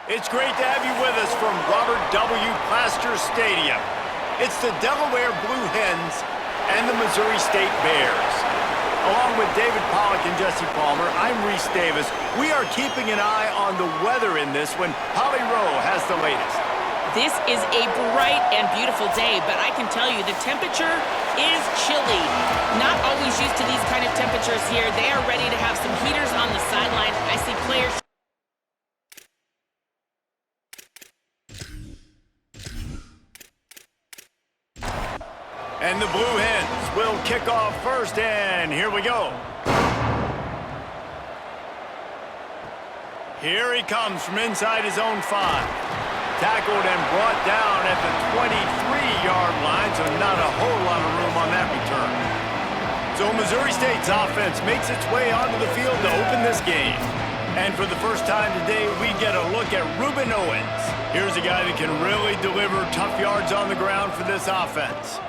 It's great to have you with us from Robert W. Plaster Stadium. It's the Delaware Blue Hens and the Missouri State Bears. Along with David Pollack and Jesse Palmer, I'm Reese Davis. We are keeping an eye on the weather in this one. Holly Rowe has the latest. This is a bright and beautiful day, but I can tell you the temperature is chilly. Not always used to these kind of temperatures here. They are ready to have some heaters on the sideline. I see players... And the Blue Hens will kick off first, and here we go. Here he comes from inside his own 5. Tackled and brought down at the 23-yard line, so not a whole lot of room on that return. So Missouri State's offense makes its way onto the field to open this game. And for the first time today, we get a look at Ruben Owens. Here's a guy that can really deliver tough yards on the ground for this offense.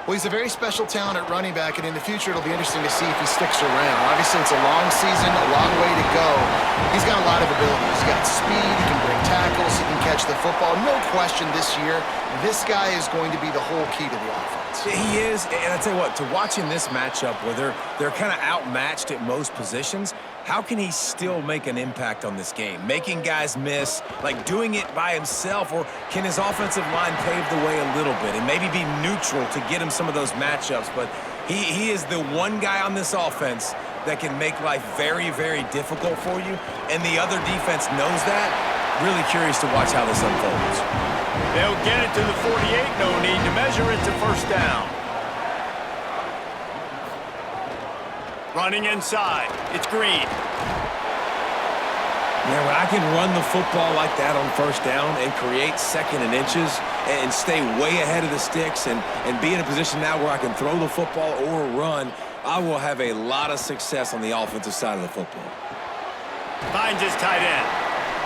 Well, he's a very special talent at running back, and in the future, it'll be interesting to see if he sticks around. Obviously, it's a long season, a long way to go. He's got a lot of ability. He's got speed, he can break tackles, he can catch the football. No question this year, this guy is going to be the whole key to the offense. He is, and I tell you what, to watching this matchup where they're kind of outmatched at most positions, how can he still make an impact on this game? Making guys miss, like doing it by himself, or can his offensive line pave the way a little bit and maybe be neutral to get him some of those matchups? But he is the one guy on this offense that can make life very, very difficult for you, and the other defense knows that. Really curious to watch how this unfolds. They'll get it to the 48, no need to measure it to first down. Running inside, it's Green. Yeah, when I can run the football like that on first down and create second and inches and stay way ahead of the sticks and be in a position now where I can throw the football or run, I will have a lot of success on the offensive side of the football. Finds his tight end.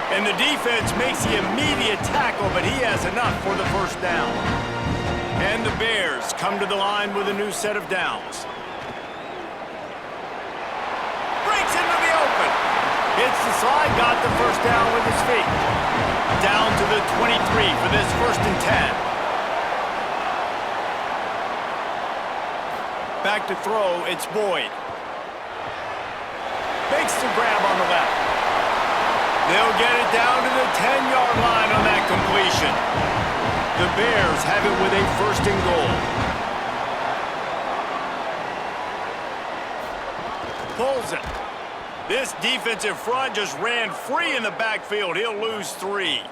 And the defense makes the immediate tackle, but he has enough for the first down. And the Bears come to the line with a new set of downs. Breaks into the open. Hits the slide, got the first down with his feet. Down to the 23 for this 1st and 10. Back to throw, it's Boyd. Makes the grab on the left. They'll get it down to the 10-yard line on that completion. The Bears have it with a 1st and goal. Pulls it. This defensive front just ran free in the backfield. He'll lose 3.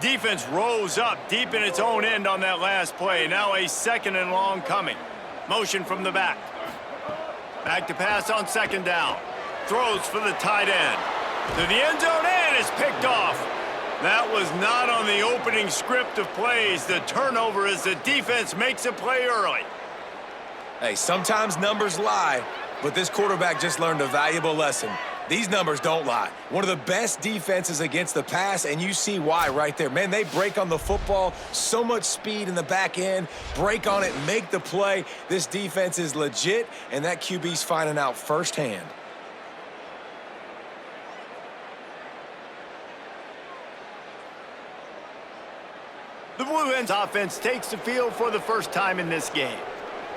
Defense rose up deep in its own end on that last play. Now a 2nd and long coming. Motion from the back. Back to pass on 2nd down. Throws for the tight end. To the end zone and is picked off. That was not on the opening script of plays. The turnover as the defense makes a play early. Hey, sometimes numbers lie, but this quarterback just learned a valuable lesson. These numbers don't lie. One of the best defenses against the pass, and you see why right there. Man, they break on the football, so much speed in the back end, break on it, make the play. This defense is legit, and that QB's finding out firsthand. The Blue Hens offense takes the field for the first time in this game.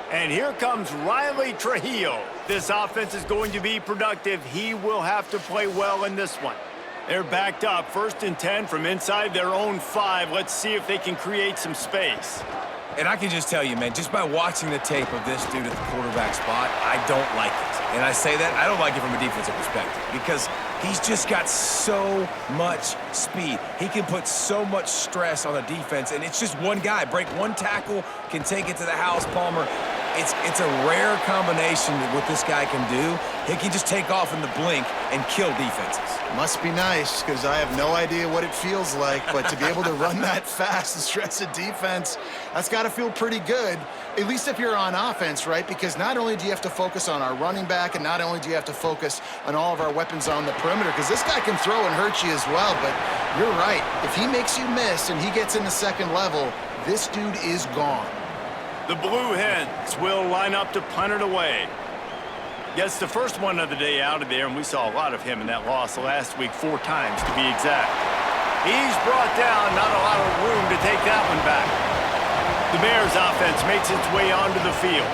And here comes Riley Trujillo. This offense is going to be productive. He will have to play well in this one. They're backed up, 1st and 10 from inside their own 5. Let's see if they can create some space. And I can just tell you, man, just by watching the tape of this dude at the quarterback spot, I don't like it. And I say that, I don't like it from a defensive perspective because he's just got so much speed. He can put so much stress on a defense, and it's just one guy. Break one tackle, can take it to the house, Palmer. It's a rare combination of what this guy can do. He can just take off in the blink and kill defenses. Must be nice, because I have no idea what it feels like, but to be able to run that fast and stress a defense, that's got to feel pretty good, at least if you're on offense, right? Because not only do you have to focus on our running back, and not only do you have to focus on all of our weapons on the perimeter, because this guy can throw and hurt you as well, but you're right. If he makes you miss and he gets in the 2nd level, this dude is gone. The Blue Hens will line up to punt it away. Gets the first one of the day out of there, and we saw a lot of him in that loss last week, 4 times to be exact. He's brought down, not a lot of room to take that one back. The Bears offense makes its way onto the field.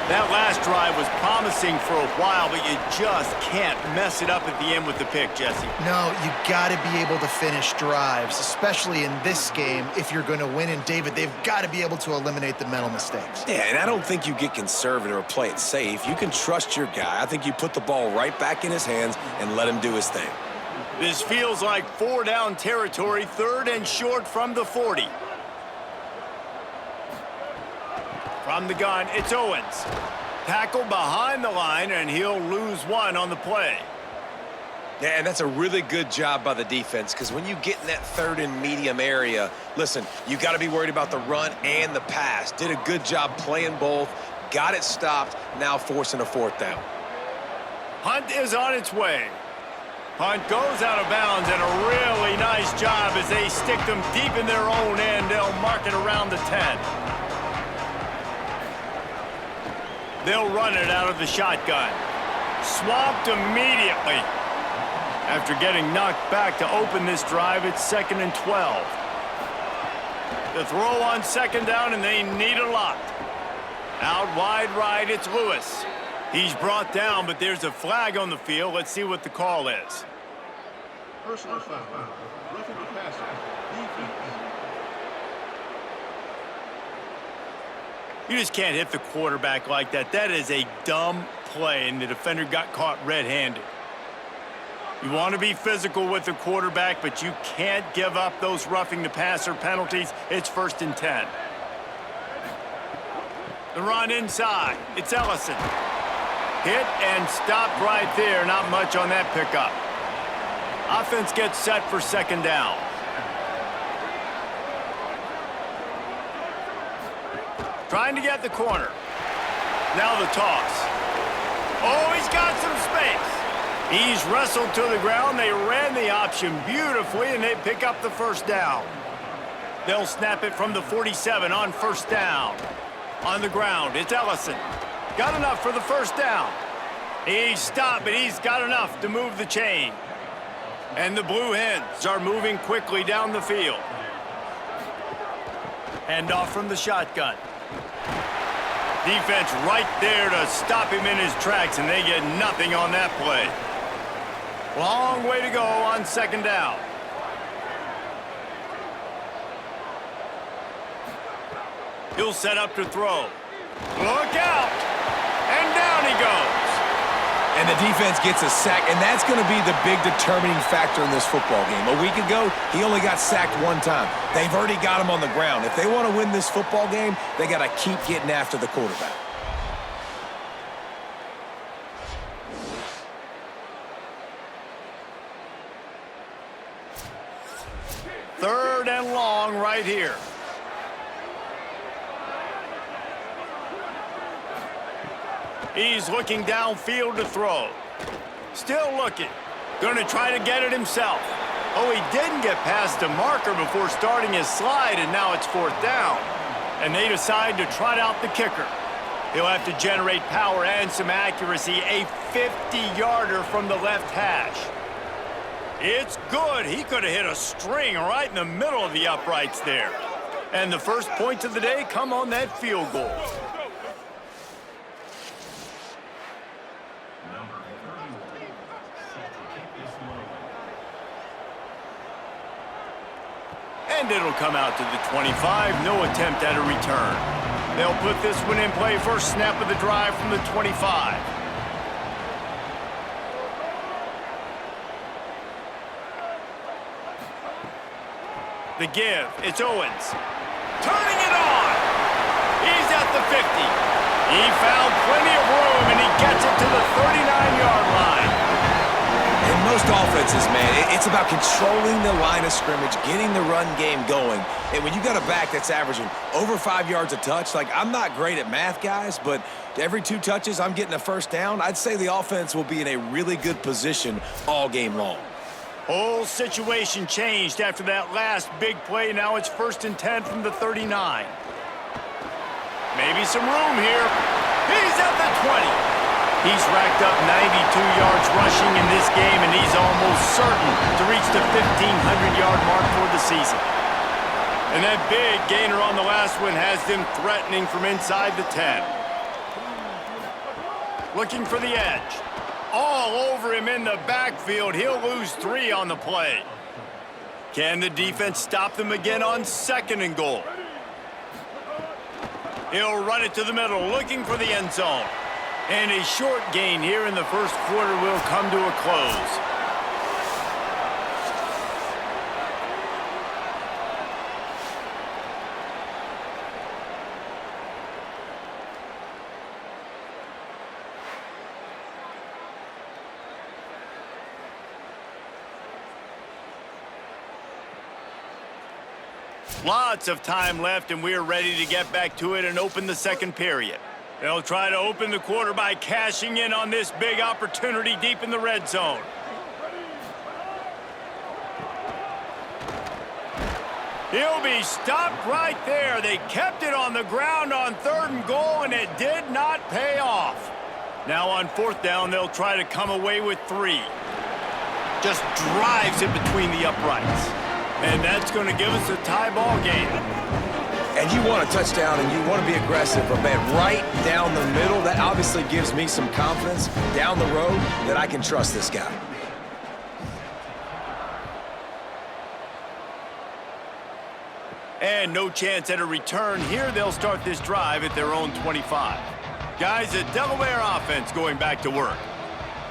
That last drive was promising for a while, but you just can't mess it up at the end with the pick, Jesse. No, you got to be able to finish drives, especially in this game if you're going to win. And, David, they've got to be able to eliminate the mental mistakes. Yeah, and I don't think you get conservative or play it safe. You can trust your guy. I think you put the ball right back in his hands and let him do his thing. This feels like 4-down territory, 3rd and short from the 40. From the gun, it's Owens. Tackle behind the line, and he'll lose 1 on the play. Yeah, and that's a really good job by the defense, because when you get in that 3rd and medium area, listen, you got to be worried about the run and the pass. Did a good job playing both, got it stopped, now forcing a 4th down. Punt is on its way. Punt goes out of bounds, and a really nice job as they stick them deep in their own end. They'll mark it around the 10. They'll run it out of the shotgun. Swamped immediately. After getting knocked back to open this drive, it's 2nd and 12. The throw on 2nd down, and they need a lot. Out wide right, it's Lewis. He's brought down, but there's a flag on the field. Let's see what the call is. Personal foul. Roughing the passer. Defense. You just can't hit the quarterback like that. That is a dumb play, and the defender got caught red-handed. You want to be physical with the quarterback, but you can't give up those roughing the passer penalties. It's 1st and 10. The run inside. It's Ellison. Hit and stopped right there. Not much on that pickup. Offense gets set for 2nd down. Trying to get the corner. Now the toss. Oh, he's got some space. He's wrestled to the ground. They ran the option beautifully, and they pick up the 1st down. They'll snap it from the 47 on 1st down. On the ground, it's Ellison. Got enough for the 1st down. He's stopped, but he's got enough to move the chain. And the Blue Hens are moving quickly down the field. Hand off from the shotgun. Defense right there to stop him in his tracks, and they get nothing on that play. Long way to go on 2nd down. He'll set up to throw. Look out! And down he goes. And the defense gets a sack, and that's going to be the big determining factor in this football game. A week ago, he only got sacked 1 time. They've already got him on the ground. If they want to win this football game, they got to keep getting after the quarterback. Third and long right here. He's looking downfield to throw. Still looking. Going to try to get it himself. Oh, he didn't get past a marker before starting his slide, and now it's 4th down. And they decide to trot out the kicker. He'll have to generate power and some accuracy. A 50-yarder from the left hash. It's good. He could have hit a string right in the middle of the uprights there. And the first points of the day come on that field goal. And it'll come out to the 25. No attempt at a return. They'll put this one in play. First snap of the drive from the 25. The give. It's Owens. Turning it on. He's at the 50. He found plenty of room, and he gets it to the 39-yard line. In most offenses, man, it's about controlling the line of scrimmage, getting the run game going. And when you got a back that's averaging over 5 yards a touch, like, I'm not great at math, guys, but every 2 touches, I'm getting a 1st down. I'd say the offense will be in a really good position all game long. Whole situation changed after that last big play. Now it's 1st and 10 from the 39. Maybe some room here. He's at the 20. He's racked up 92 yards rushing in this game, and he's almost certain to reach the 1,500-yard mark for the season. And that big gainer on the last one has them threatening from inside the 10. Looking for the edge. All over him in the backfield. He'll lose 3 on the play. Can the defense stop them again on 2nd and goal? He'll run it to the middle, looking for the end zone. And a short gain here in the first quarter will come to a close. Lots of time left, and we're ready to get back to it and open the second period. They'll try to open the quarter by cashing in on this big opportunity deep in the red zone. He'll be stopped right there. They kept it on the ground on 3rd and goal, and it did not pay off. Now on 4th down, they'll try to come away with 3. Just drives it between the uprights. And that's going to give us a tie ball game. And you want a touchdown and you want to be aggressive, but man, right down the middle, that obviously gives me some confidence down the road that I can trust this guy. And no chance at a return here. They'll start this drive at their own 25. Guys, the Delaware offense going back to work.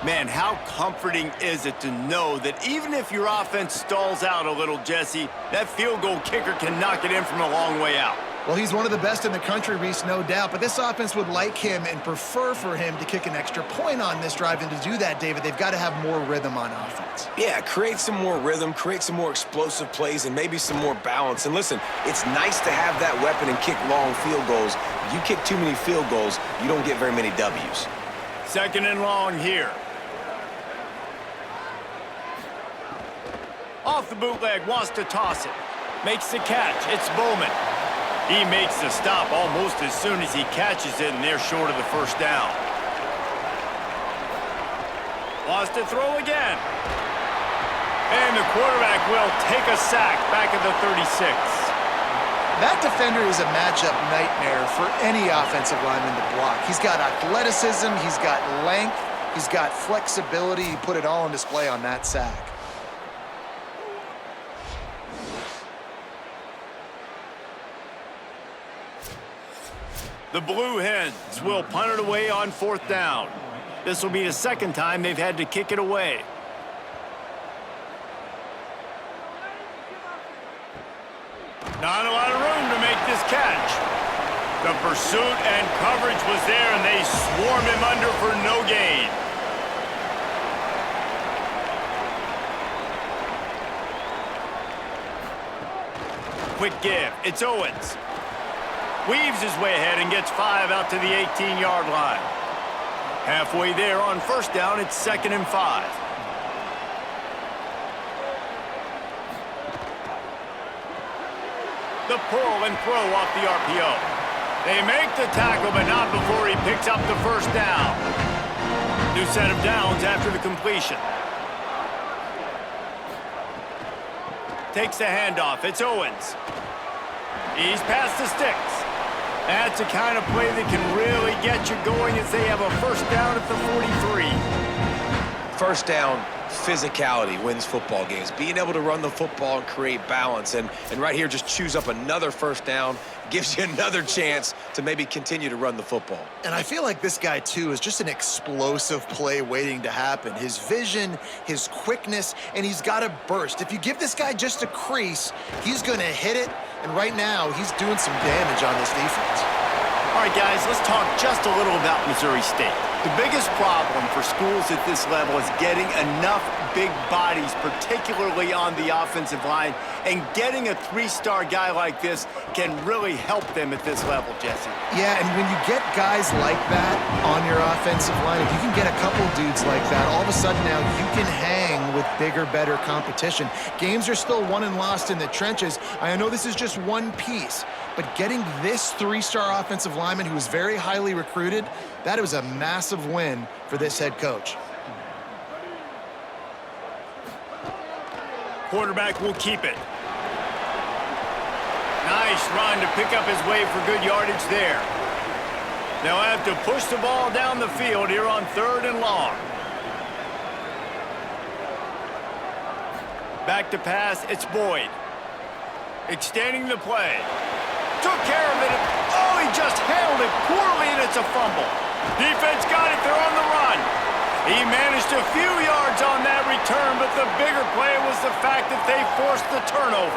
Man, how comforting is it to know that even if your offense stalls out a little, Jesse, that field goal kicker can knock it in from a long way out. Well, he's one of the best in the country, Reese, no doubt. But this offense would like him and prefer for him to kick an extra point on this drive. And to do that, David, they've got to have more rhythm on offense. Yeah, create some more rhythm, create some more explosive plays, and maybe some more balance. And listen, it's nice to have that weapon and kick long field goals. If you kick too many field goals, you don't get very many W's. 2nd and long here. Off the bootleg, wants to toss it. Makes the catch. It's Bowman. He makes the stop almost as soon as he catches it, and they're short of the 1st down. Wants to throw again. And the quarterback will take a sack back at the 36. That defender is a matchup nightmare for any offensive lineman to block. He's got athleticism, he's got length, he's got flexibility. He put it all on display on that sack. The Blue Hens will punt it away on 4th down. This will be the 2nd time they've had to kick it away. Not a lot of room to make this catch. The pursuit and coverage was there, and they swarmed him under for no gain. Quick give. It's Owens. Weaves his way ahead and gets 5 out to the 18-yard line. Halfway there on 1st down, it's 2nd and 5. The pull and throw off the RPO. They make the tackle, but not before he picks up the 1st down. New set of downs after the completion. Takes the handoff. It's Owens. He's past the sticks. That's the kind of play that can really get you going as they have a 1st down at the 43. 1st down, physicality wins football games. Being able to run the football and create balance. And right here, just choose up another 1st down, gives you another chance to maybe continue to run the football. And I feel like this guy, too, is just an explosive play waiting to happen. His vision, his quickness, and he's got a burst. If you give this guy just a crease, he's going to hit it. And right now, he's doing some damage on this defense. All right, guys, let's talk just a little about Missouri State. The biggest problem for schools at this level is getting enough big bodies, particularly on the offensive line, and getting a 3-star guy like this can really help them at this level, Jesse. Yeah, and when you get guys like that on your offensive line, if you can get a couple dudes like that, all of a sudden now you can hang with bigger, better competition. Games are still won and lost in the trenches. I know this is just one piece, but getting this three-star offensive lineman who was very highly recruited, that was a massive win for this head coach. Quarterback will keep it. Nice run to pick up his way for good yardage there. They'll have to push the ball down the field here on 3rd and long. Back to pass, it's Boyd. Extending the play. Took care of it. Oh, he just handled it poorly, and it's a fumble. Defense got it. They're on the run. He managed a few yards on that return, but the bigger play was the fact that they forced the turnover.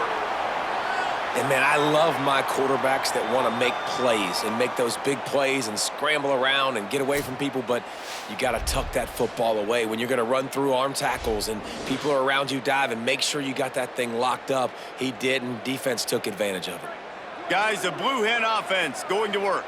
And, man, I love my quarterbacks that want to make plays and make those big plays and scramble around and get away from people, but you got to tuck that football away. When you're going to run through arm tackles and people are around you diving, make sure you got that thing locked up. He did, and defense took advantage of it. Guys, the Blue Hen offense going to work.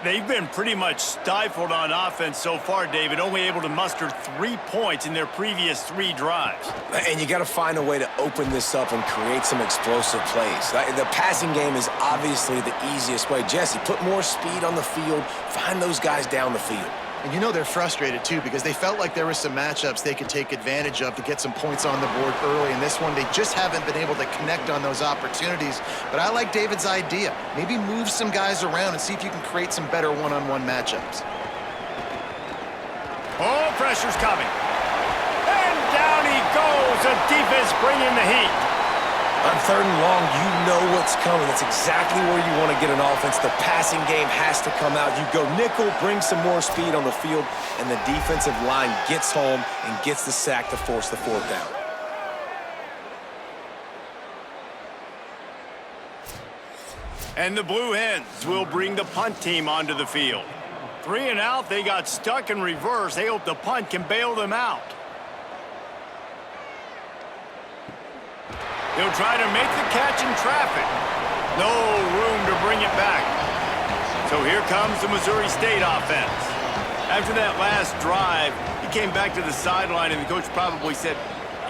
They've been pretty much stifled on offense so far, David, only able to muster 3 points in their previous 3 drives. And you got to find a way to open this up and create some explosive plays. The passing game is obviously the easiest way. Jesse, put more speed on the field. Find those guys down the field. And you know they're frustrated, too, because they felt like there were some matchups they could take advantage of to get some points on the board early. In this one, they just haven't been able to connect on those opportunities. But I like David's idea. Maybe move some guys around and see if you can create some better one-on-one matchups. Oh, pressure's coming. And down he goes. The defense bringing the heat. On 3rd and long, you know what's coming. That's exactly where you want to get an offense. The passing game has to come out. You go nickel, bring some more speed on the field, and the defensive line gets home and gets the sack to force the 4th down. And the Blue Hens will bring the punt team onto the field. 3 and out, they got stuck in reverse. They hope the punt can bail them out. He'll try to make the catch in traffic. No room to bring it back. So here comes the Missouri State offense. After that last drive, he came back to the sideline, and the coach probably said,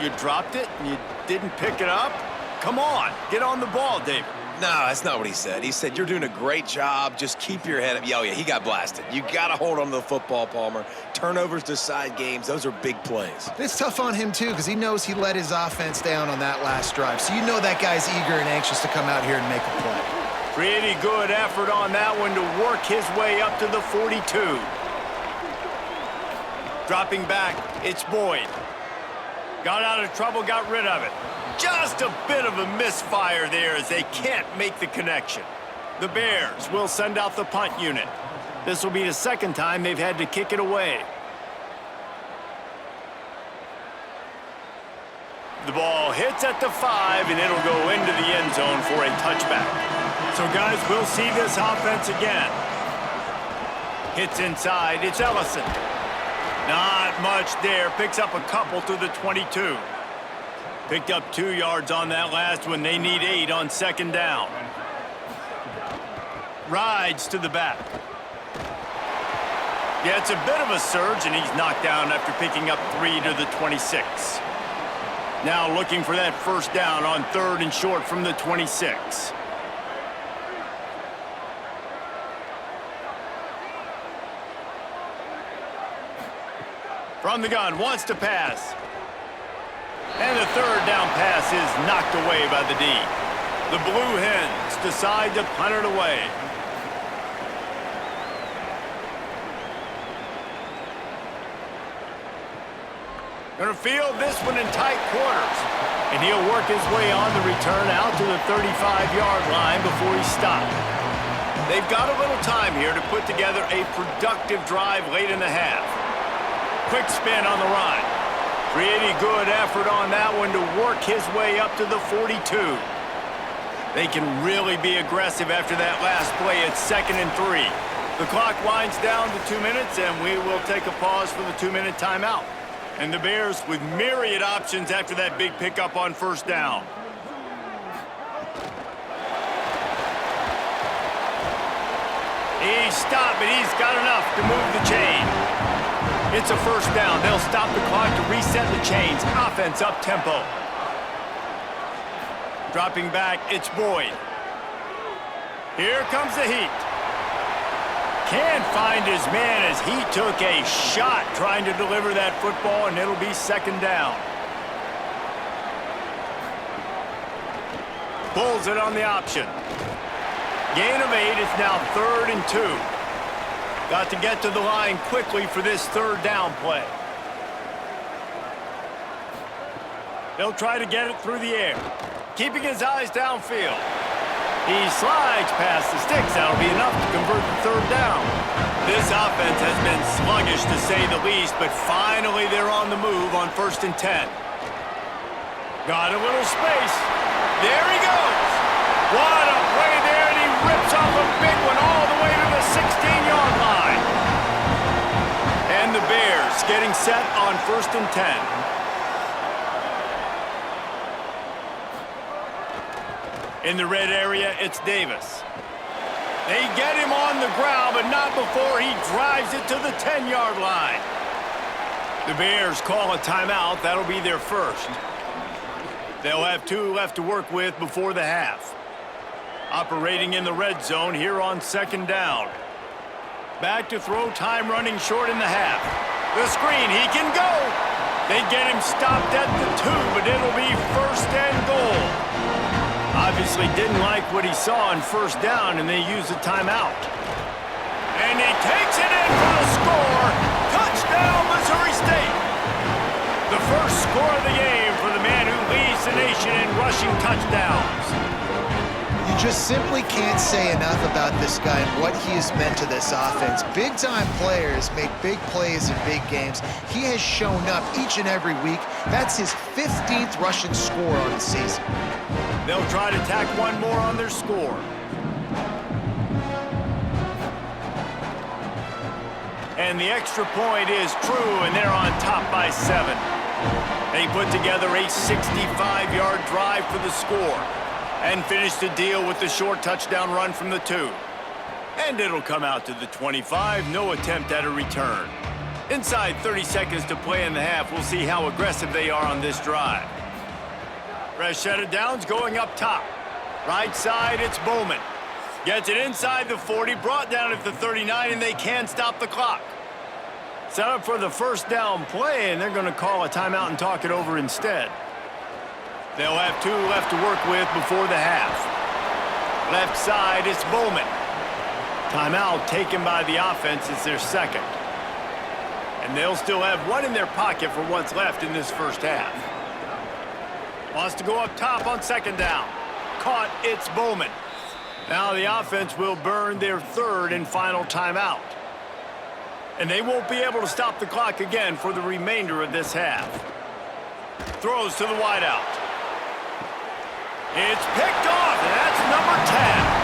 "You dropped it and you didn't pick it up? Come on, get on the ball, David." No, that's not what he said. He said, you're doing a great job. Just keep your head up. Oh, yeah, he got blasted. You got to hold on to the football, Palmer. Turnovers decide games. Those are big plays. It's tough on him, too, because he knows he let his offense down on that last drive. So you know that guy's eager and anxious to come out here and make a play. Pretty good effort on that one to work his way up to the 42. Dropping back, it's Boyd. Got out of trouble, got rid of it. Just a bit of a misfire there as they can't make the connection. The Bears will send out the punt unit. This will be the 2nd time they've had to kick it away. The ball hits at the 5, and it'll go into the end zone for a touchback. So, guys, we'll see this offense again. Hits inside. It's Ellison. Not much there. Picks up a couple to the 22. Picked up 2 yards on that last one. They need 8 on 2nd down. Rides to the back. Yeah, it's a bit of a surge, and he's knocked down after picking up 3 to the 26. Now looking for that 1st down on 3rd and short from the 26. From the gun, wants to pass. And the 3rd down pass is knocked away by the D. The Blue Hens decide to punt it away. Gonna field this one in tight quarters. And he'll work his way on the return out to the 35-yard line before he's stopped. They've got a little time here to put together a productive drive late in the half. Quick spin on the run. Pretty good effort on that one to work his way up to the 42. They can really be aggressive after that last play at 2nd and 3. The clock winds down to 2 minutes, and we will take a pause for the 2-minute timeout. And the Bears with myriad options after that big pickup on 1st down. He's stopped, but he's got enough to move the chain. It's a 1st down. They'll stop the clock to reset the chains. Offense up tempo. Dropping back, it's Boyd. Here comes the heat. Can't find his man as he took a shot trying to deliver that football, and it'll be second down. Pulls it on the option. Gain of 8, it's now 3rd and 2. Got to get to the line quickly for this third down play. They'll try to get it through the air, keeping his eyes downfield. He slides past the sticks. That'll be enough to convert the third down. This offense has been sluggish to say the least, but finally they're on the move on 1st and 10. Got a little space. There he goes. What a play there, and he rips off a big one all the way to the 16-yard line. And the Bears getting set on 1st and 10. In the red area, it's Davis. They get him on the ground, but not before he drives it to the 10-yard line. The Bears call a timeout. That'll be their first. They'll have 2 left to work with before the half. Operating in the red zone here on 2nd down. Back to throw, time running short in the half. The screen, he can go. They get him stopped at the 2, but it'll be 1st and goal. Obviously didn't like what he saw on 1st down, and they use a timeout. And he takes it in for the score. Touchdown, Missouri State. The first score of the game for the man who leads the nation in rushing touchdowns. You just simply can't say enough about this guy and what he has meant to this offense. Big-time players make big plays in big games. He has shown up each and every week. That's his 15th rushing score on the season. They'll try to tack one more on their score. And the extra point is true, and they're on top by 7. They put together a 65-yard drive for the score and finish the deal with the short touchdown run from the 2. And it'll come out to the 25, no attempt at a return. Inside 30 seconds to play in the half, we'll see how aggressive they are on this drive. Fresh set of downs going up top. Right side, it's Bowman. Gets it inside the 40, brought down at the 39, and they can stop the clock. Set up for the 1st down play, and they're going to call a timeout and talk it over instead. They'll have 2 left to work with before the half. Left side, it's Bowman. Timeout taken by the offense. It's their second. And they'll still have 1 in their pocket for what's left in this first half. Wants to go up top on 2nd down. Caught, it's Bowman. Now the offense will burn their 3rd and final timeout. And they won't be able to stop the clock again for the remainder of this half. Throws to the wideout. It's picked off, and that's number 10.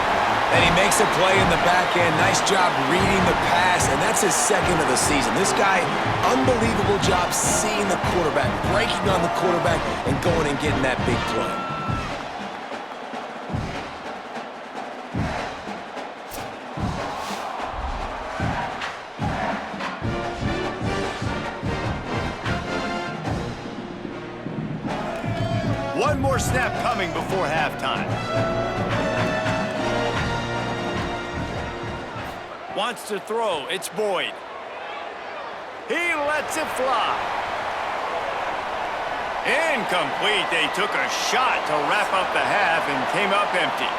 And he makes a play in the back end. Nice job reading the pass, and that's his 2nd of the season. This guy, unbelievable job seeing the quarterback, breaking on the quarterback, and going and getting that big play. One more snap coming before halftime. Wants to throw. It's Boyd. He lets it fly. Incomplete. They took a shot to wrap up the half and came up empty.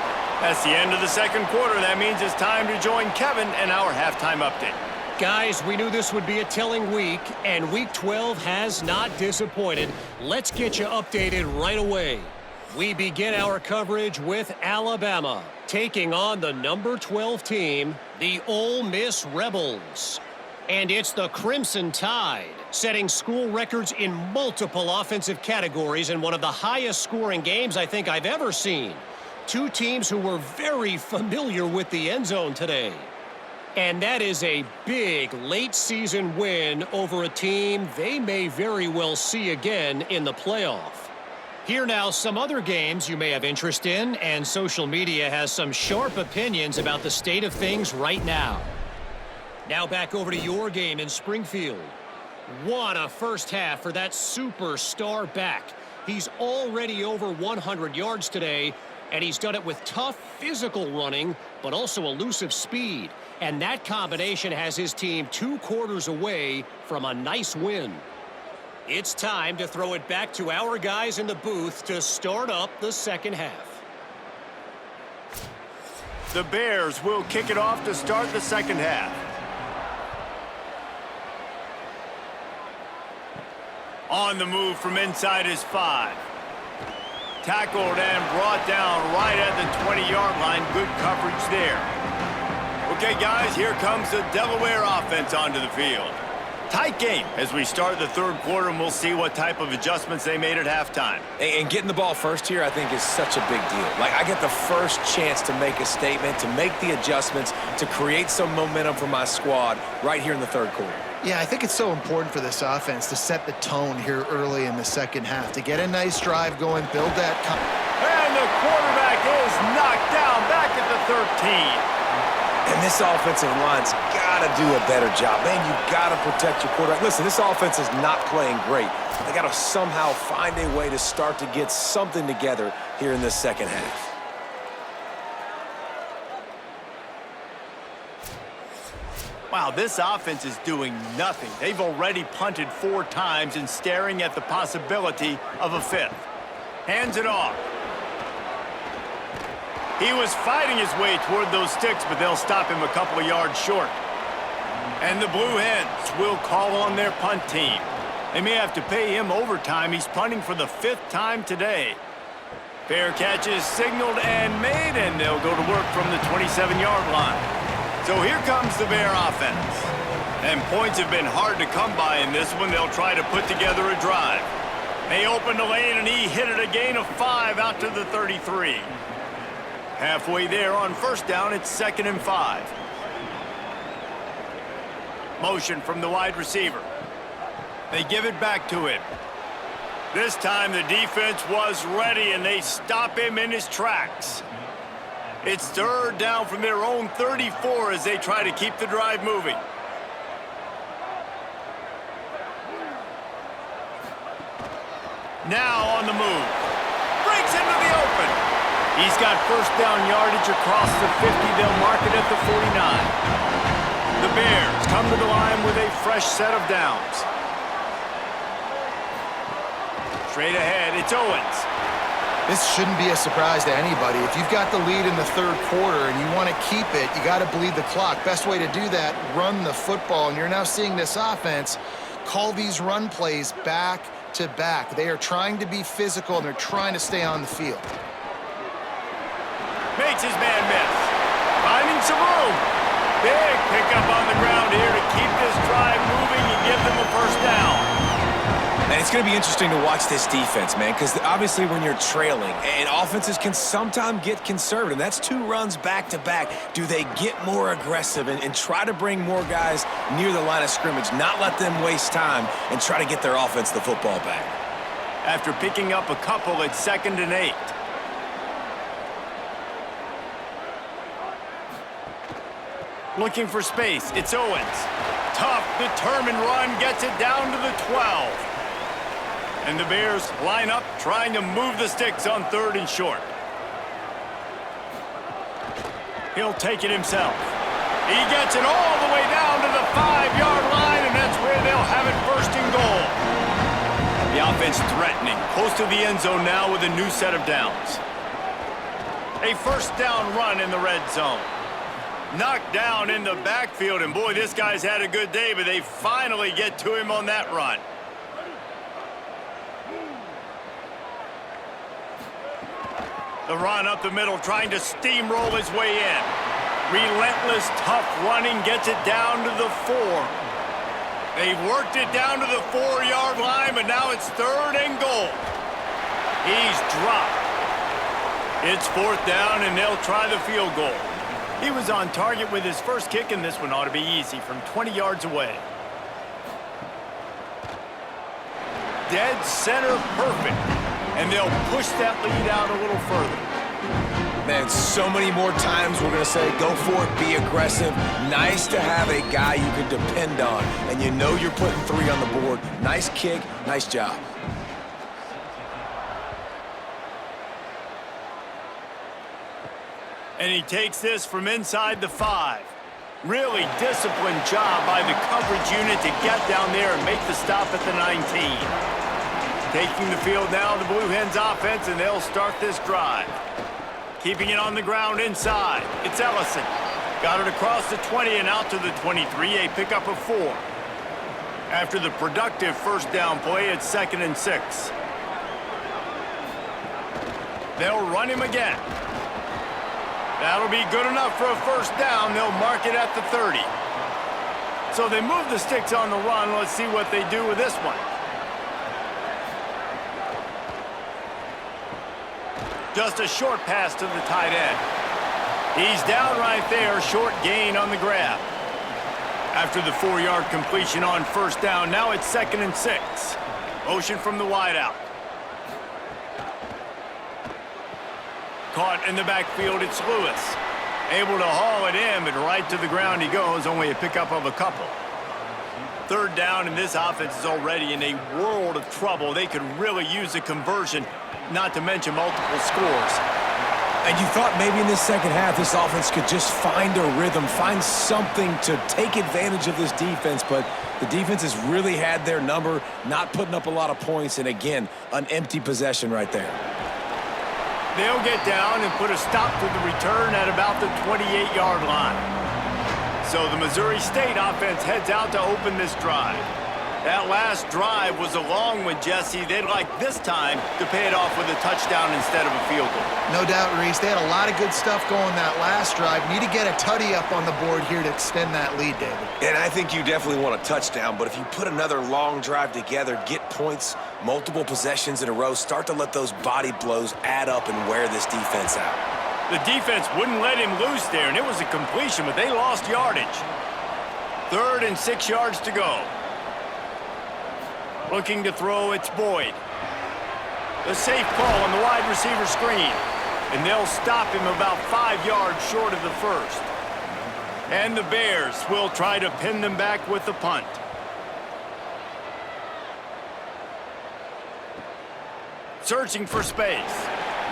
That's the end of the 2nd quarter. That means it's time to join Kevin and our halftime update. Guys, we knew this would be a telling week, and Week 12 has not disappointed. Let's get you updated right away. We begin our coverage with Alabama, taking on the number 12 team, the Ole Miss Rebels. And it's the Crimson Tide, setting school records in multiple offensive categories in one of the highest scoring games I think I've ever seen. 2 teams who were very familiar with the end zone today. And that is a big late-season win over a team they may very well see again in the playoff. Here now, some other games you may have interest in, and social media has some sharp opinions about the state of things right now. Now back over to your game in Springfield. What a first half for that superstar back. He's already over 100 yards today, And he's done it with tough physical running, but also elusive speed. And that combination has his team 2 quarters away from a nice win. It's time to throw it back to our guys in the booth to start up the second half. The Bears will kick it off to start the second half. On the move from inside his 5. Tackled and brought down right at the 20-yard line. Good coverage there. Okay, guys, here comes the Delaware offense onto the field. Tight game as we start the third quarter, and we'll see what type of adjustments they made at halftime. And getting the ball first here, I think, is such a big deal. Like, I get the first chance to make a statement, to make the adjustments, to create some momentum for my squad right here in the third quarter. Yeah, I think it's so important for this offense to set the tone here early in the second half, to get a nice drive going, build that. And the quarterback is knocked down back at the 13. And this offensive line's got to do a better job. Man, you've got to protect your quarterback. Listen, this offense is not playing great. They got to somehow find a way to start to get something together here in this second half. Wow, this offense is doing nothing. They've already punted 4 times and staring at the possibility of a 5th. Hands it off. He was fighting his way toward those sticks, but they'll stop him a couple of yards short. And the Blue Hens will call on their punt team. They may have to pay him overtime. He's punting for the 5th time today. Fair catch is signaled and made, and they'll go to work from the 27-yard line. So here comes the Bear offense. And points have been hard to come by in this one. They'll try to put together a drive. They opened the lane, and he hit it a gain of 5 out to the 33. Halfway there on first down, it's 2nd and 5. Motion from the wide receiver. They give it back to him. This time the defense was ready, and they stop him in his tracks. It's 3rd down from their own 34 as they try to keep the drive moving. Now on the move. Breaks into the open. He's got first down yardage across the 50. They'll mark it at the 49. The Bears come to the line with a fresh set of downs. Straight ahead, it's Owens. This shouldn't be a surprise to anybody. If you've got the lead in the third quarter and you want to keep it, you got to bleed the clock. Best way to do that, run the football. And you're now seeing this offense call these run plays back to back. They are trying to be physical, and they're trying to stay on the field. Makes his man miss. Finding some room. Big pickup on the ground here to keep this drive moving and give them a first down. And it's going to be interesting to watch this defense, man, because obviously when you're trailing, and offenses can sometimes get conservative. That's 2 runs back-to-back. Do they get more aggressive and try to bring more guys near the line of scrimmage, not let them waste time, and try to get their offense the football back? After picking up a couple, it's 2nd and 8. Looking for space, it's Owens. Tough, determined run, gets it down to the 12. And the Bears line up, trying to move the sticks on 3rd and short. He'll take it himself. He gets it all the way down to the 5-yard line, and that's where they'll have it 1st and goal. The offense threatening, close to the end zone now with a new set of downs. A first down run in the red zone. Knocked down in the backfield, and boy, this guy's had a good day, but they finally get to him on that run. The run up the middle, trying to steamroll his way in. Relentless, tough running, gets it down to the 4. They've worked it down to the 4-yard line, but now it's 3rd and goal. He's dropped. It's 4th down, and they'll try the field goal. He was on target with his first kick, and this one ought to be easy from 20 yards away. Dead center perfect. And they'll push that lead out a little further. Man, so many more times we're going to say, go for it, be aggressive. Nice to have a guy you can depend on, and you know you're putting 3 on the board. Nice kick, nice job. And he takes this from inside the 5. Really disciplined job by the coverage unit to get down there and make the stop at the 19. Taking the field now, the Blue Hens offense, and they'll start this drive. Keeping it on the ground inside. It's Ellison. Got it across the 20 and out to the 23, a pickup of 4. After the productive first down play, it's 2nd and 6. They'll run him again. That'll be good enough for a first down. They'll mark it at the 30. So they move the sticks on the run. Let's see what they do with this one. Just a short pass to the tight end. He's down right there, short gain on the grab. After the 4-yard completion on first down, now it's 2nd and 6. Motion from the wideout. Caught in the backfield, it's Lewis. Able to haul it in, but right to the ground he goes, only a pickup of a couple. 3rd down, and this offense is already in a world of trouble. They could really use a conversion, not to mention multiple scores. And you thought maybe in this second half this offense could just find a rhythm, find something to take advantage of this defense, but the defense has really had their number, not putting up a lot of points, and again, an empty possession right there. They'll get down and put a stop to the return at about the 28-yard line. So the Missouri State offense heads out to open this drive. That last drive was a long one, Jesse. They'd like this time to pay it off with a touchdown instead of a field goal. No doubt, Reese. They had a lot of good stuff going that last drive. Need to get a tutty up on the board here to extend that lead, David. And I think you definitely want a touchdown, but if you put another long drive together, get points, multiple possessions in a row, start to let those body blows add up and wear this defense out. The defense wouldn't let him loose there, and it was a completion, but they lost yardage. 3rd and 6 yards to go. Looking to throw, it's Boyd. The safe call on the wide receiver screen. And they'll stop him about 5 yards short of the first. And the Bears will try to pin them back with the punt. Searching for space.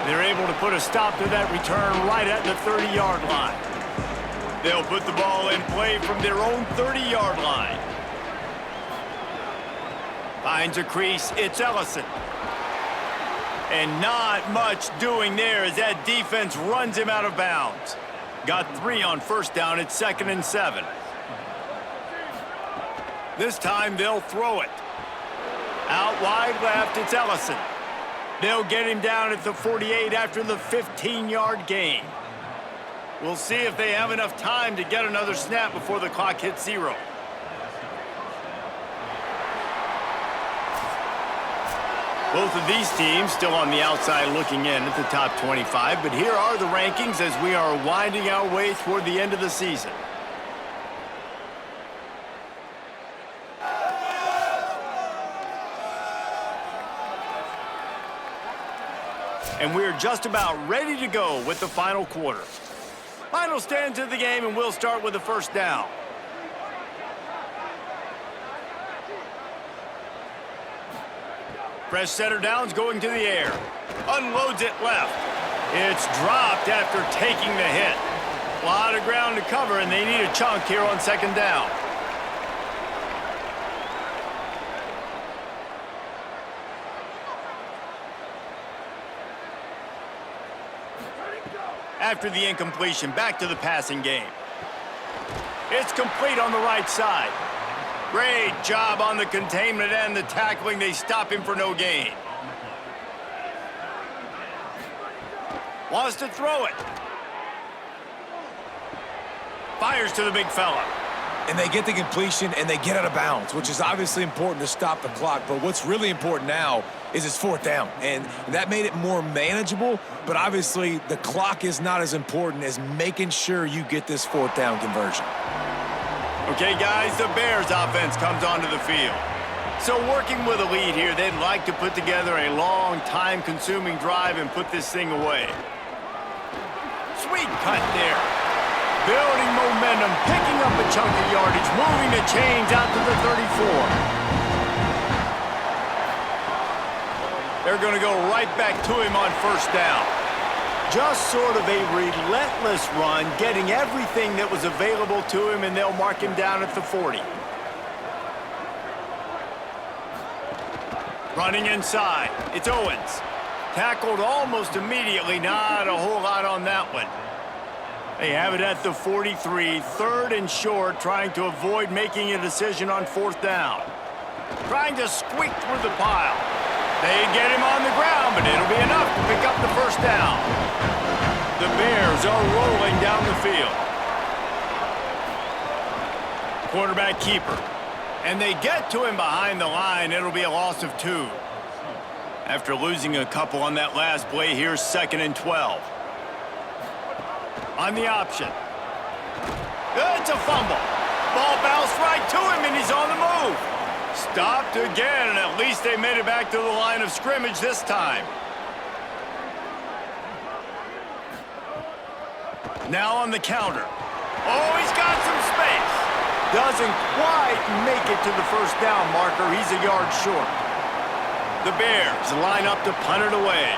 They're able to put a stop to that return right at the 30-yard line. They'll put the ball in play from their own 30-yard line. Finds a crease, it's Ellison. And not much doing there as that defense runs him out of bounds. Got 3 on first down, it's 2nd and 7. This time they'll throw it. Out wide left, it's Ellison. They'll get him down at the 48 after the 15-yard gain. We'll see if they have enough time to get another snap before the clock hits 0. Both of these teams still on the outside looking in at the top 25, but here are the rankings as we are winding our way toward the end of the season. And we're just about ready to go with the final quarter. Final stands of the game, and we'll start with the first down. Fresh setter down's going to the air. Unloads it left. It's dropped after taking the hit. A lot of ground to cover, and they need a chunk here on 2nd down. After the incompletion, back to the passing game. It's complete on the right side. Great job on the containment and the tackling. They stop him for no gain. Wants to throw it. Fires to the big fella. And they get the completion and they get out of bounds, which is obviously important to stop the clock. But what's really important now is it's 4th down. And that made it more manageable. But obviously the clock is not as important as making sure you get this 4th down conversion. Okay, guys, the Bears offense comes onto the field. So working with a lead here, they'd like to put together a long, time-consuming drive and put this thing away. Sweet cut there. Building momentum, picking up a chunk of yardage, moving the chains out to the 34. They're going to go right back to him on first down. Just sort of a relentless run, getting everything that was available to him, and they'll mark him down at the 40. Running inside, it's Owens. Tackled almost immediately, not a whole lot on that one. They have it at the 43, 3rd and short, trying to avoid making a decision on 4th down. Trying to squeak through the pile. They get him on the ground, but it'll be enough to pick up the 1st down. The Bears are rolling down the field. Quarterback keeper. And they get to him behind the line. It'll be a loss of 2. After losing a couple on that last play, here's 2nd and 12. On the option. It's a fumble. Ball bounced right to him, and he's on the move. Stopped again, and at least they made it back to the line of scrimmage this time. Now on the counter. Oh, he's got some space. Doesn't quite make it to the 1st down marker. He's a yard short. The Bears line up to punt it away.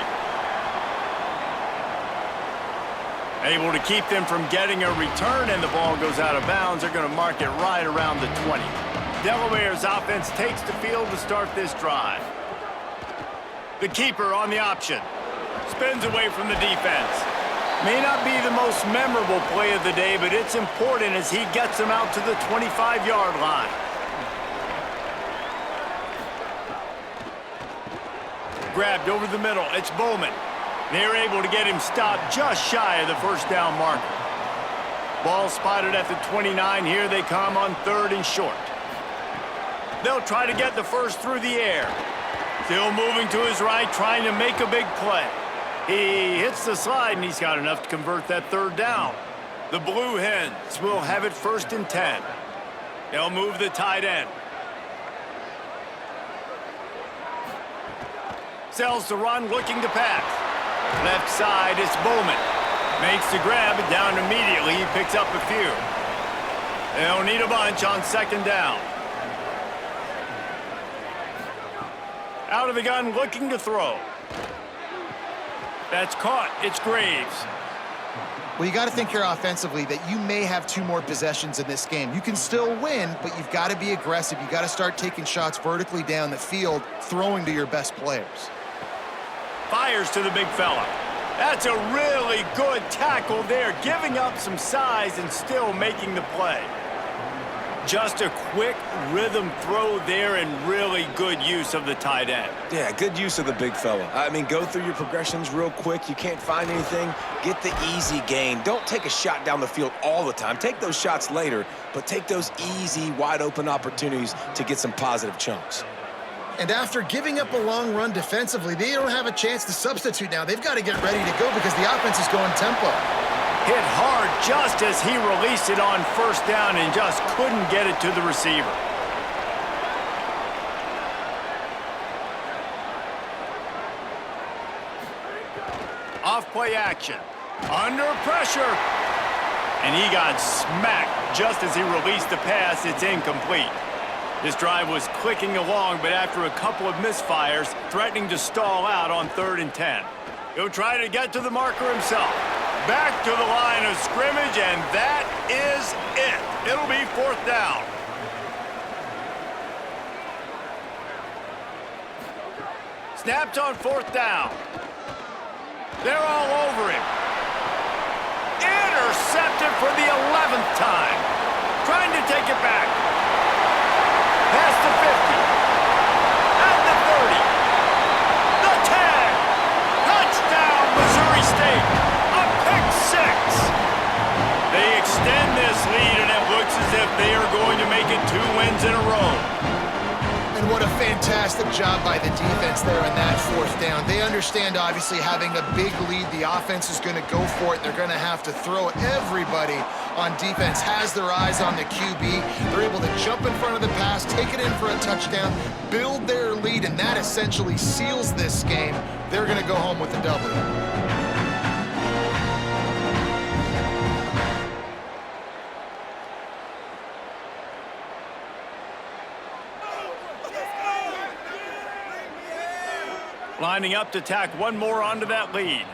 Able to keep them from getting a return, and the ball goes out of bounds. They're going to mark it right around the 20. Delaware's offense takes the field to start this drive. The keeper on the option. Spins away from the defense. May not be the most memorable play of the day, but it's important as he gets them out to the 25-yard line. Grabbed over the middle. It's Bowman. They're able to get him stopped just shy of the 1st down marker. Ball spotted at the 29. Here they come on 3rd and short. They'll try to get the 1st through the air. Still moving to his right, trying to make a big play. He hits the slide, and he's got enough to convert that 3rd down. The Blue Hens will have it 1st and 10. They'll move the tight end. Sells the run, looking to pass. Left side, it's Bowman. Makes the grab, and down immediately. He picks up a few. They'll need a bunch on 2nd down. Out of the gun, looking to throw. That's caught. It's Graves. Well, you got to think here offensively that you may have 2 more possessions in this game. You can still win, but you've got to be aggressive. You got to start taking shots vertically down the field, throwing to your best players. Fires to the big fella. That's a really good tackle there, giving up some size and still making the play. Just a quick rhythm throw there and really good use of the tight end. Yeah, good use of the big fella. I mean, go through your progressions real quick. You can't find anything. Get the easy gain. Don't take a shot down the field all the time. Take those shots later, but take those easy, wide-open opportunities to get some positive chunks. And after giving up a long run defensively, they don't have a chance to substitute now. They've got to get ready to go because the offense is going tempo. Hit hard just as he released it on 1st down and just couldn't get it to the receiver. Off-play action. Under pressure. And he got smacked just as he released the pass. It's incomplete. This drive was clicking along, but after a couple of misfires, threatening to stall out on 3rd and 10. He'll try to get to the marker himself. Back to the line of scrimmage, and that is it. It'll be 4th down. Snapped on 4th down. They're all over him. Intercepted for the 11th time. Trying to take it back. Past the 50. At the 30. The 10. Touchdown, Missouri State. A pick 6. They extend this lead, and it looks as if they are going to make it 2 wins in a row. And what a fantastic job by the defense there in that 4th down. They understand, obviously, having a big lead. The offense is going to go for it. They're going to have to throw. Everybody on defense has their eyes on the QB. They're able to jump in front of the pass, take it in for a touchdown, build their lead, and that essentially seals this game. They're going to go home with the W. Lining up to tack one more onto that lead.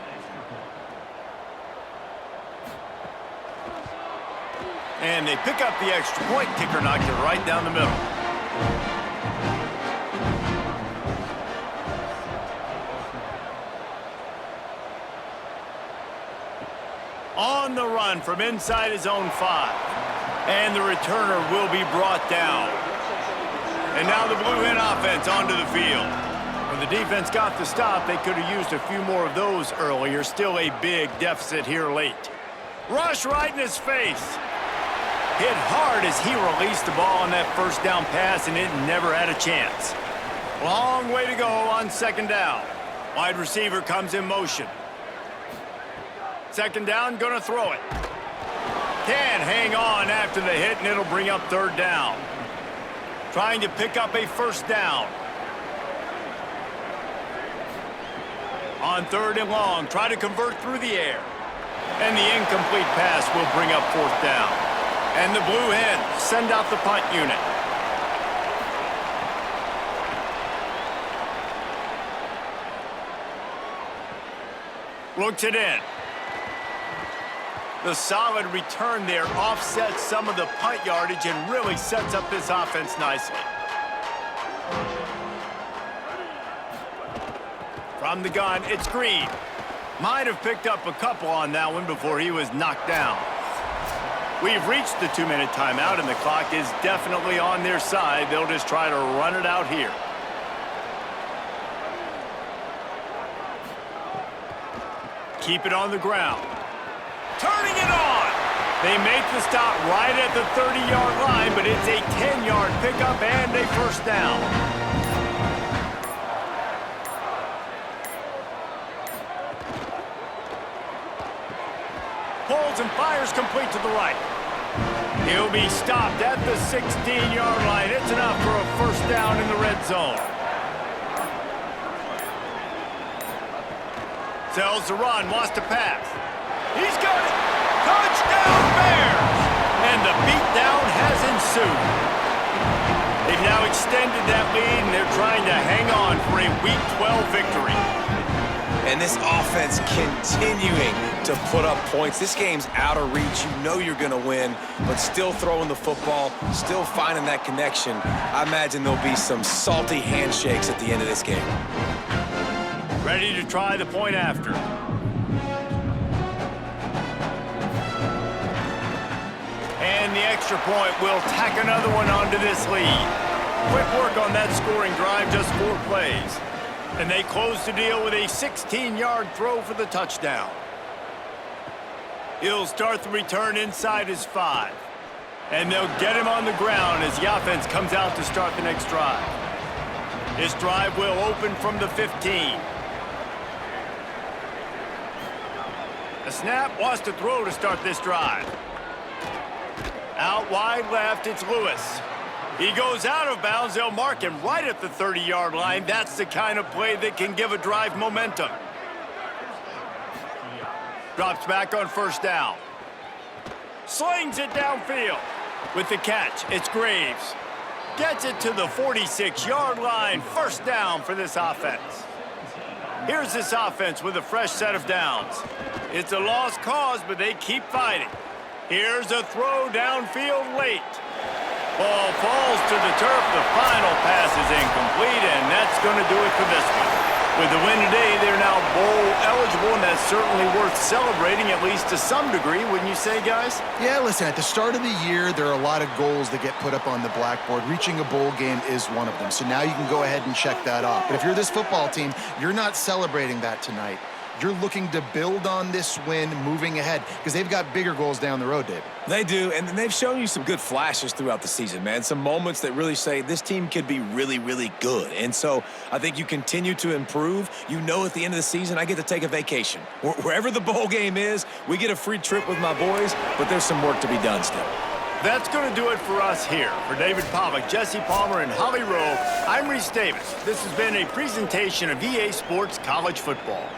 And they pick up the extra point. Kicker knocked it right down the middle. On the run from inside his own 5. And the returner will be brought down. And now the Blue Hen offense onto the field. When the defense got the stop, they could have used a few more of those earlier. Still a big deficit here late. Rush right in his face. Hit hard as he released the ball on that first down pass, and it never had a chance. Long way to go on second down. Wide receiver comes in motion. Second down, gonna throw it. Can hang on after the hit, and it'll bring up third down. Trying to pick up a first down. On third and long, try to convert through the air. And the incomplete pass will bring up fourth down. And the Blue Hens send out the punt unit. Looks it in. The solid return there offsets some of the punt yardage and really sets up this offense nicely. From the gun, it's Green. Might have picked up a couple on that one before he was knocked down. We've reached the 2-minute timeout, and the clock is definitely on their side. They'll just try to run it out here. Keep it on the ground. Turning it on! They make the stop right at the 30-yard line, but it's a 10-yard pickup and a first down. Pulls and fires complete to the right. He'll be stopped at the 16-yard line. It's enough for a first down in the red zone. Sells the run, wants to pass. He's got it. Touchdown Bears! And the beatdown has ensued. They've now extended that lead, and they're trying to hang on for a Week 12 victory. And this offense continuing to put up points. This game's out of reach. You know you're going to win, but still throwing the football, still finding that connection. I imagine there'll be some salty handshakes at the end of this game. Ready to try the point after. And the extra point will tack another one onto this lead. Quick work on that scoring drive, just 4 plays. And they close the deal with a 16-yard throw for the touchdown. He'll start the return inside his 5. And they'll get him on the ground as the offense comes out to start the next drive. This drive will open from the 15. The snap wants to throw to start this drive. Out wide left, it's Lewis. He goes out of bounds. They'll mark him right at the 30-yard line. That's the kind of play that can give a drive momentum. Drops back on first down. Slings it downfield. With the catch, it's Graves. Gets it to the 46-yard line. First down for this offense. Here's this offense with a fresh set of downs. It's a lost cause, but they keep fighting. Here's a throw downfield late. Ball falls to the turf. The final pass is incomplete, and that's going to do it for this one. With the win today, they're now bowl eligible, and that's certainly worth celebrating, at least to some degree, wouldn't you say, guys? Yeah, listen, at the start of the year, there are a lot of goals that get put up on the blackboard. Reaching a bowl game is one of them. So now you can go ahead and check that off. But if you're this football team, you're not celebrating that tonight. You're looking to build on this win moving ahead because they've got bigger goals down the road, David. They do, and they've shown you some good flashes throughout the season, man. Some moments that really say this team could be really, really good. And so I think you continue to improve. You know at the end of the season, I get to take a vacation. Wherever the bowl game is, we get a free trip with my boys, but there's some work to be done still. That's going to do it for us here. For David Pollack, Jesse Palmer, and Holly Rowe, I'm Reese Davis. This has been a presentation of EA Sports College Football.